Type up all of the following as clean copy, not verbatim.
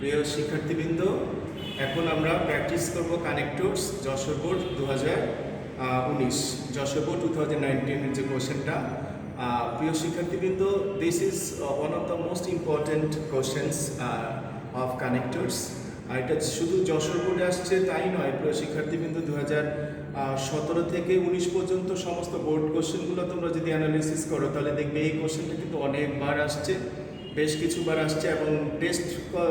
প্রিয় শিক্ষার্থীবৃন্দ, এখন আমরা প্র্যাকটিস করব connectors Jessore board 2019 Jessore board 2019 যে কোশ্চেনটা। প্রিয় শিক্ষার্থীবৃন্দ, this is one of the most important questions of connectors. এটা শুধু যশোর বোর্ডে আসছে তাই নয়, প্রিয় শিক্ষার্থীবৃন্দ, 2017 থেকে 19 পর্যন্ত সমস্ত বোর্ড কোশ্চেনগুলো তোমরা যদি অ্যানালিসিস করো তাহলে দেখবে এই কোশ্চেনটা কিন্তু অনেকবার আসছে, বেশ কিছুবার আসছে। এবং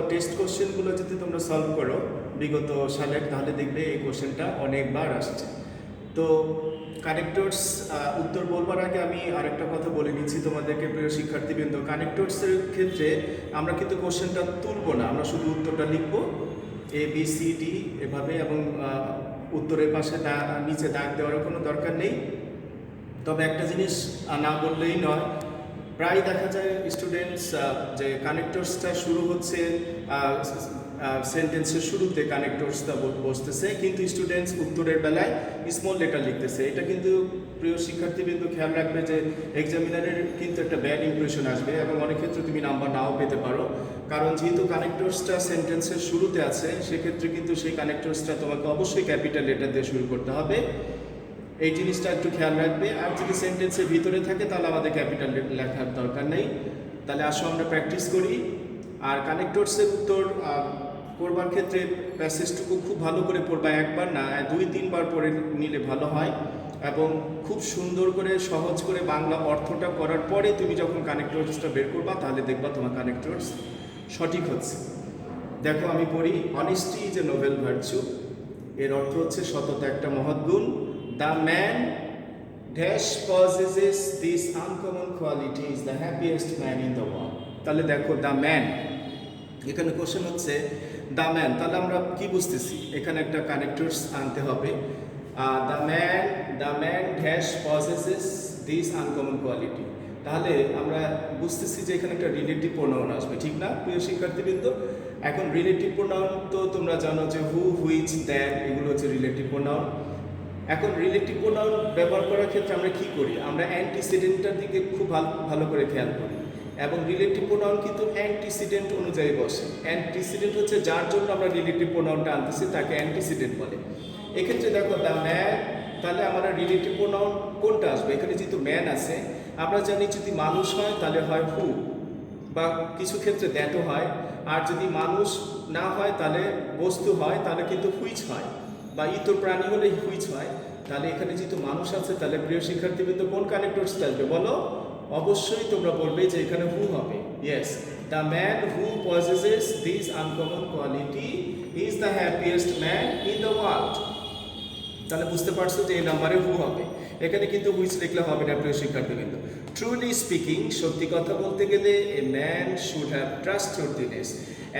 টেস্ট কোশ্চেনগুলো যদি তোমরা সলভ করো বিগত সালের, তাহলে দেখবে এই কোশ্চেনটা অনেকবার আসছে। তো কানেক্টরস উত্তর বলবার আগে আমি আরেকটা কথা বলে নিচ্ছি তোমাদেরকে, প্রিয় শিক্ষার্থীবৃন্দ। কানেক্টরসের ক্ষেত্রে আমরা কিন্তু কোশ্চেনটা তুলব না, আমরা শুধু উত্তরটা লিখব ABCD এভাবে, এবং উত্তরের পাশে নিচে দাগ দেওয়ার কোনো দরকার নেই। তবে একটা জিনিস না বললেই নয়, প্রায় দেখা যায় স্টুডেন্টস যে কানেক্টরসটা শুরু হচ্ছে সেন্টেন্সের শুরুতে কানেক্টরসটা বসতেছে, কিন্তু স্টুডেন্টস উত্তরের বেলায় স্মল লেটার লিখতেছে। এটা কিন্তু প্রিয় শিক্ষার্থীবৃন্দ খেয়াল রাখবে যে এক্সামিনারের কিন্তু একটা ব্যাড ইমপ্রেশন আসবে, এবং অনেক ক্ষেত্রে তুমি নাম্বার নাও পেতে পারো। কারণ যেহেতু কানেক্টরসটা সেন্টেন্সের শুরুতে আছে, সেক্ষেত্রে কিন্তু সেই কানেক্টরসটা তোমাকে অবশ্যই ক্যাপিটাল লেটার দিয়ে শুরু করতে হবে। এই জিনিসটা একটু খেয়াল রাখবে। আর যদি সেন্টেন্সের ভিতরে থাকে তাহলে আমাদের ক্যাপিটাল লেখার দরকার নেই। তাহলে আসো আমরা প্র্যাকটিস করি। আর কানেক্টরসের উত্তর করবার ক্ষেত্রে প্যাসেজটুকু খুব ভালো করে পড়বা, একবার না 2-3 বার পড়ে নিলে ভালো হয়। এবং খুব সুন্দর করে সহজ করে বাংলা অর্থটা করার পরে তুমি যখন কানেক্টরসটা বের করবা তাহলে দেখবা তোমার কানেক্টরস সঠিক হচ্ছে। দেখো আমি পড়ি, honesty is a Nobel virtue. এর অর্থ হচ্ছে সততা একটা মহৎ গুণ। The man dash possesses this uncommon quality is the happiest man in the world. তাহলে দেখো দ্য ম্যান, এখানে কোশ্চেন হচ্ছে দ্য ম্যান, তাহলে আমরা কি বুঝতেছি? এখানে একটা কানেক্টরস আনতে হবে। The man dash possesses this uncommon quality, তাহলে আমরা বুঝতেছি যে এখানে একটা রিলেটিভ প্রোনাউন আসবে, ঠিক না প্রিয় শিক্ষার্থীবৃন্দ? এখন রিলেটিভ প্রোনাউন তো তোমরা জানো যে হু, হুইচ, দ্যাট, এগুলো হচ্ছে রিলেটিভ প্রোনাউন। এখন রিলেটিভ প্রোনাউন ব্যবহার করার ক্ষেত্রে আমরা কি করি? আমরা অ্যান্টিসিডেন্টটার দিকে খুব ভালো করে খেয়াল করি। এবং রিলেটিভ প্রোনাউন কিন্তু অ্যান্টিসিডেন্ট অনুযায়ী বসে। অ্যান্টিসিডেন্ট হচ্ছে যার জন্য আমরা রিলেটিভ প্রোনাউনটা আনতেছি তাকে অ্যান্টিসিডেন্ট বলে। এক্ষেত্রে দেখো দ্য ম্যান, তাহলে আমরা রিলেটিভ প্রোনাউন কোনটা আসবে? এখানে যেহেতু ম্যান আছে, আমরা জানি যদি মানুষ হয় তাহলে হয় হু, বা কিছু ক্ষেত্রে দ্যাটও হয়। আর যদি মানুষ না হয় তাহলে বস্তু হয়, তাহলে কিন্তু হুইচ হয়, বা ইতর প্রাণী হলে হুইচ হয়। তাহলে এখানে যেহেতু মানুষ আছে, তাহলে প্রিয় শিক্ষার্থীবৃন্দ কোন কানেক্টরসটা আসবে বলো? অবশ্যই তোমরা বলবে যে এখানে হু হবে। Yes, the man who possesses this uncommon quality is the happiest man in the world. তাহলে বুঝতে পারছো যে এই নাম্বারে হু হবে, এখানে কিন্তু হুইচ লিখলে হবে না প্রিয় শিক্ষার্থীবৃন্দ। ট্রুলি স্পিকিং, সত্যি কথা বলতে গেলে, এ ম্যান শুড হ্যাভ ট্রাস্টওয়ার্দিনেস।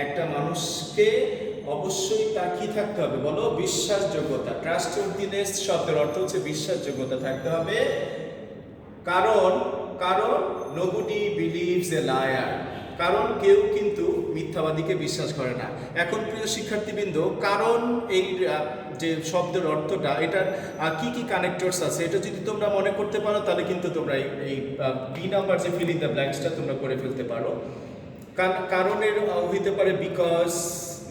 একটা মানুষকে অবশ্যই তার কি থাকতে হবে বলো? বিশ্বাসযোগ্যতা। ট্রাস্টওয়ার্দিনেস শব্দের অর্থ হচ্ছে বিশ্বাসযোগ্যতা থাকতে হবে। কারণ নোবডি বিলিভস এ লায়ার, কারণ কেউ কিন্তু মিথ্যাবাদীকে বিশ্বাস করে না। এখন প্রিয় শিক্ষার্থীবৃন্দ, কারণ এই যে শব্দের অর্থটা, এটার কি কি কানেক্টরস আছে এটা যদি তোমরা মনে করতে পারো তাহলে কিন্তু তোমরা এই বি নাম্বার যে ফিল ইন দ্য ব্ল্যাঙ্কসটা তোমরা করে ফেলতে পারো। কারণের হইতে পারে because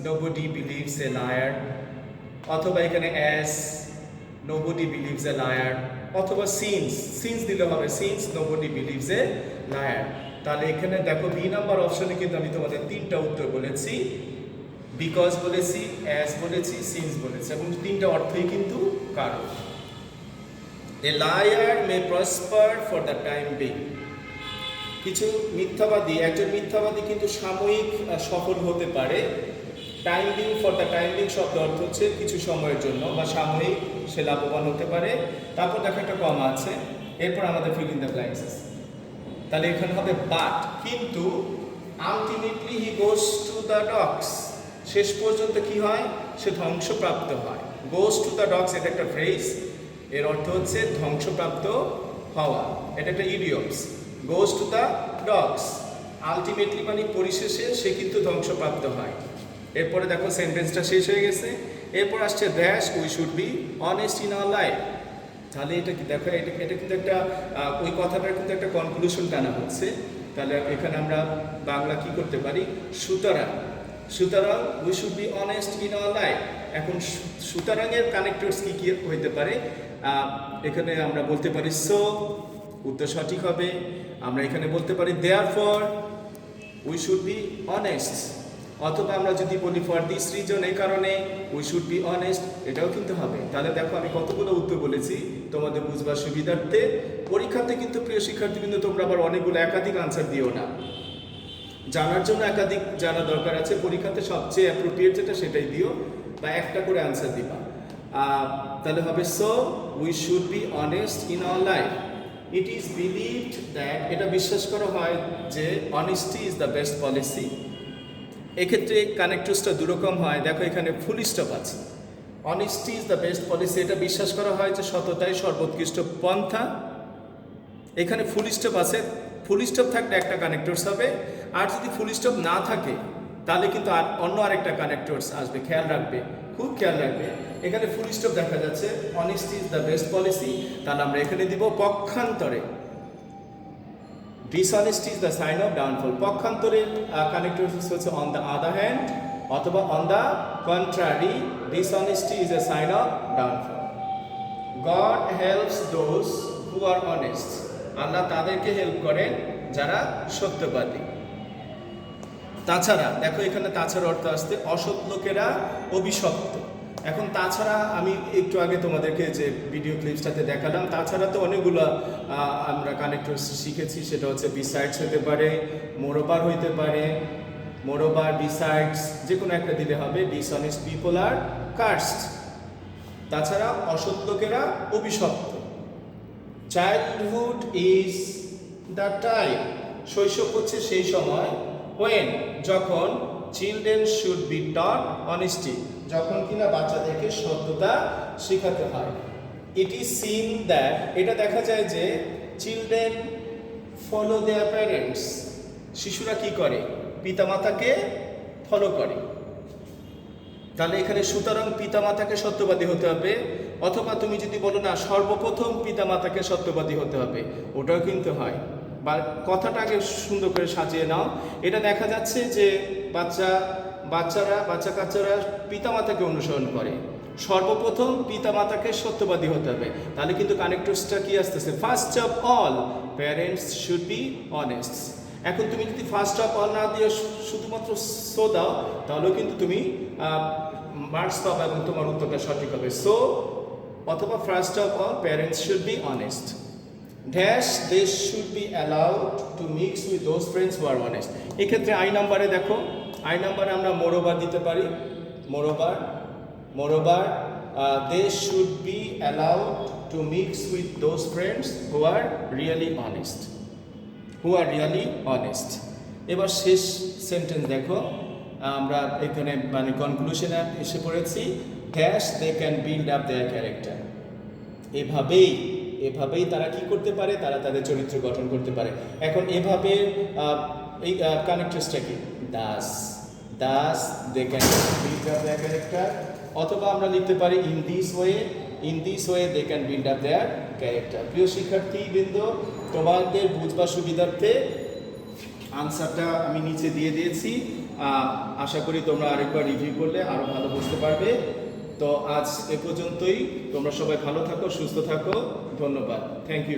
nobody believes a liar, অথবা এখানে as nobody believes a liar, অথবা সিন্স দিলে হবে, since nobody believes a liar. তাহলে এখানে দেখো বি নাম্বার অপশনে কিন্তু আমি তোমাদের 3টা উত্তর বলেছি, বিকজ বলেছি, অ্যাজ বলেছি, সিন্স বলেছি, এবং 3টা অর্থই কিন্তু কারণ। A liar May prosper for the time being. কিছু মিথ্যাবাদী, একজন মিথ্যাবাদী কিন্তু সাময়িক সফল হতে পারে। Time being, for the time being শব্দ অর্থ হচ্ছে কিছু সময়ের জন্য বা সাময়িক সে লাভবান হতে পারে। তারপর দেখো একটা কমা আছে, এরপর আমাদের ফিল ইন দ্য ব্ল্যাঙ্কস আছে। তাহলে এখানে হবে বাট, কিন্তু ultimately he goes to the dogs, শেষ পর্যন্ত কি হয়? সে ধ্বংসপ্রাপ্ত হয়। গোস টু দ্য ডগস, এটা একটা ফ্রেজ, এর অর্থ হচ্ছে ধ্বংসপ্রাপ্ত হওয়া। এটা একটা idioms, goes to the dogs. Ultimately মানে পরিশেষে সে কিন্তু ধ্বংসপ্রাপ্ত হয়। এরপরে দেখো সেন্টেন্সটা শেষ হয়ে গেছে। এরপর আসছে দ্যাশ we should be honest in our life. তাহলে এটা কি দেখো, এটা কিন্তু একটা ওই কথাটার কিন্তু একটা কনক্লুশন টানা হচ্ছে। তাহলে এখানে আমরা বাংলা কি করতে পারি? সুতরাং সুতরাং we should be honest in our life. এখন সুতরাংয়ের কানেক্টরস কি কি হইতে পারে? এখানে আমরা বলতে পারি সো, উত্তর সঠিক হবে। আমরা এখানে বলতে পারি therefore, we should be honest. অথবা আমরা যদি বলি ফর দিস রিজন, এই কারণে উই শুড বি অনেস্ট, এটাও কিন্তু হবে। তাহলে দেখো আমি কতগুলো উত্তর বলেছি তোমাদের বুঝবার সুবিধার্থে। পরীক্ষাতে কিন্তু প্রিয় শিক্ষার্থীবৃন্দ তোমরা আবার অনেকগুলো একাধিক আনসার দিও না, জানার জন্য একাধিক জানা দরকার আছে। পরীক্ষাতে সবচেয়ে অ্যাপ্রোপ্রিয়েট যেটা সেটাই দিও, বা একটা করে আনসার দিবা। তাহলে হবে so we should be honest in our life. It is believed that, এটা বিশ্বাস করা হয় যে honesty is the best policy. এক্ষেত্রে কানেক্টরসটা দুরকম হয়, দেখো এখানে ফুল স্টপ আছে। Honesty is the best policy, এটা বিশ্বাস করা হয় যে সততাই সর্বোৎকৃষ্ট পন্থা। এখানে ফুল স্টপ আছে, ফুল স্টপ থাকলে একটা কানেক্টরস হবে, আর যদি ফুল স্টপ না থাকে তাহলে কিন্তু আর অন্য আরেকটা কানেক্টরস আসবে। খেয়াল রাখবে, খুব খেয়াল রাখবে। এখানে ফুল স্টপ দেখা যাচ্ছে, honesty is the best policy, তাহলে আমরা এখানে দিব পক্ষান্তরে dishonesty is the sign of downfall. পক্ষান্তরের কানেক্টরস হচ্ছে অন দ্য আদার হ্যান্ড, অথবা on the contrary dishonesty is a sign of downfall. God helps those who are honest, Allah তাদেরকে help করেন যারা সত্যবাদী। তাছাড়া দেখো এখানে তাছাড়া অর্থ আসতে অসৎ লোকেরা অভিশপ্ত। এখন তাছাড়া আমি একটু আগে তোমাদেরকে যে ভিডিও ক্লিপসটাতে দেখালাম, তাছাড়া তো অনেকগুলো আমরা কানেক্টর শিখেছি। সেটা হচ্ছে বিসাইডস হতে পারে, মোরওভার হইতে পারে, মোরওভার বিসাইডস যে কোনো একটা দিলে হবে। ডিসঅনেস্ট পিপল আর কার্সড। তাছাড়া অসৎ লোকেরা অভিশপ্ত। চাইল্ডহুড ইজ দ্য টাইম, শৈশব হচ্ছে সেই সময়। হোয়েন, যখন। Children should be taught honesty, যখন কিনা বাচ্চাদেরকে সত্যতা শেখাতে হয়। ইট ইজ সিন দ্যাট, এটা দেখা যায় যে চিলড্রেন ফলো দেয়ার প্যারেন্টস, শিশুরা কি করে? পিতামাতাকে ফলো করে। তাহলে এখানে সুতরাং পিতামাতাকে সত্যবাদী হতে হবে, অথবা তুমি যদি বলো না সর্বপ্রথম পিতামাতাকে সত্যবাদী হতে হবে, ওটাও কিন্তু হয়। বা কথাটা আগে সুন্দর করে সাজিয়ে নাও। এটা দেখা যাচ্ছে যে বাচ্চা কাচ্চারা পিতামাতাকে অনুসরণ করে। সর্বপ্রথম পিতামাতাকে সত্যবাদী হতে হবে, তাহলে কিন্তু কানেক্টরসটা কি আসতেছে? First of all parents should be honest. এখন তুমি যদি ফার্স্ট অফ অল না দিয়ে শুধুমাত্র সো দাও, তাহলেও কিন্তু তুমি মার্কস পাবে এবং তোমার উত্তরটা সঠিক হবে। সো অথবা first of all parents should be honest. Dash they should be allowed to mix with those friends who are honest. এক্ষেত্রে আই নাম্বারে দেখো, আই নাম্বারে আমরা মোরওভার দিতে পারি। Moreover they should be allowed to mix with those friends who are really honest, who are really honest. এবার শেষ sentence দেখো, আমরা এখানে মানে কনক্লুশনে এসে পড়েছি। Dash they can build up their character, এভাবেই তারা কি করতে পারে? তারা তাদের চরিত্র গঠন করতে পারে। এখন এভাবে এই কানেক্টরসটা কি? Thus they can build up their character, অথবা আমরা লিখতে পারি in this way they can build up their character. প্রিয় শিক্ষার্থীবৃন্দ, তোমাদের বুঝবার সুবিধার্থে আনসারটা আমি নিচে দিয়ে দিয়েছি। আশা করি তোমরা আরেকবার রিভিউ করলে আরও ভালো বুঝতে পারবে। তো আজ এ পর্যন্তই। তোমরা সবাই ভালো থাকো, সুস্থ থাকো। ধন্যবাদ। Thank you.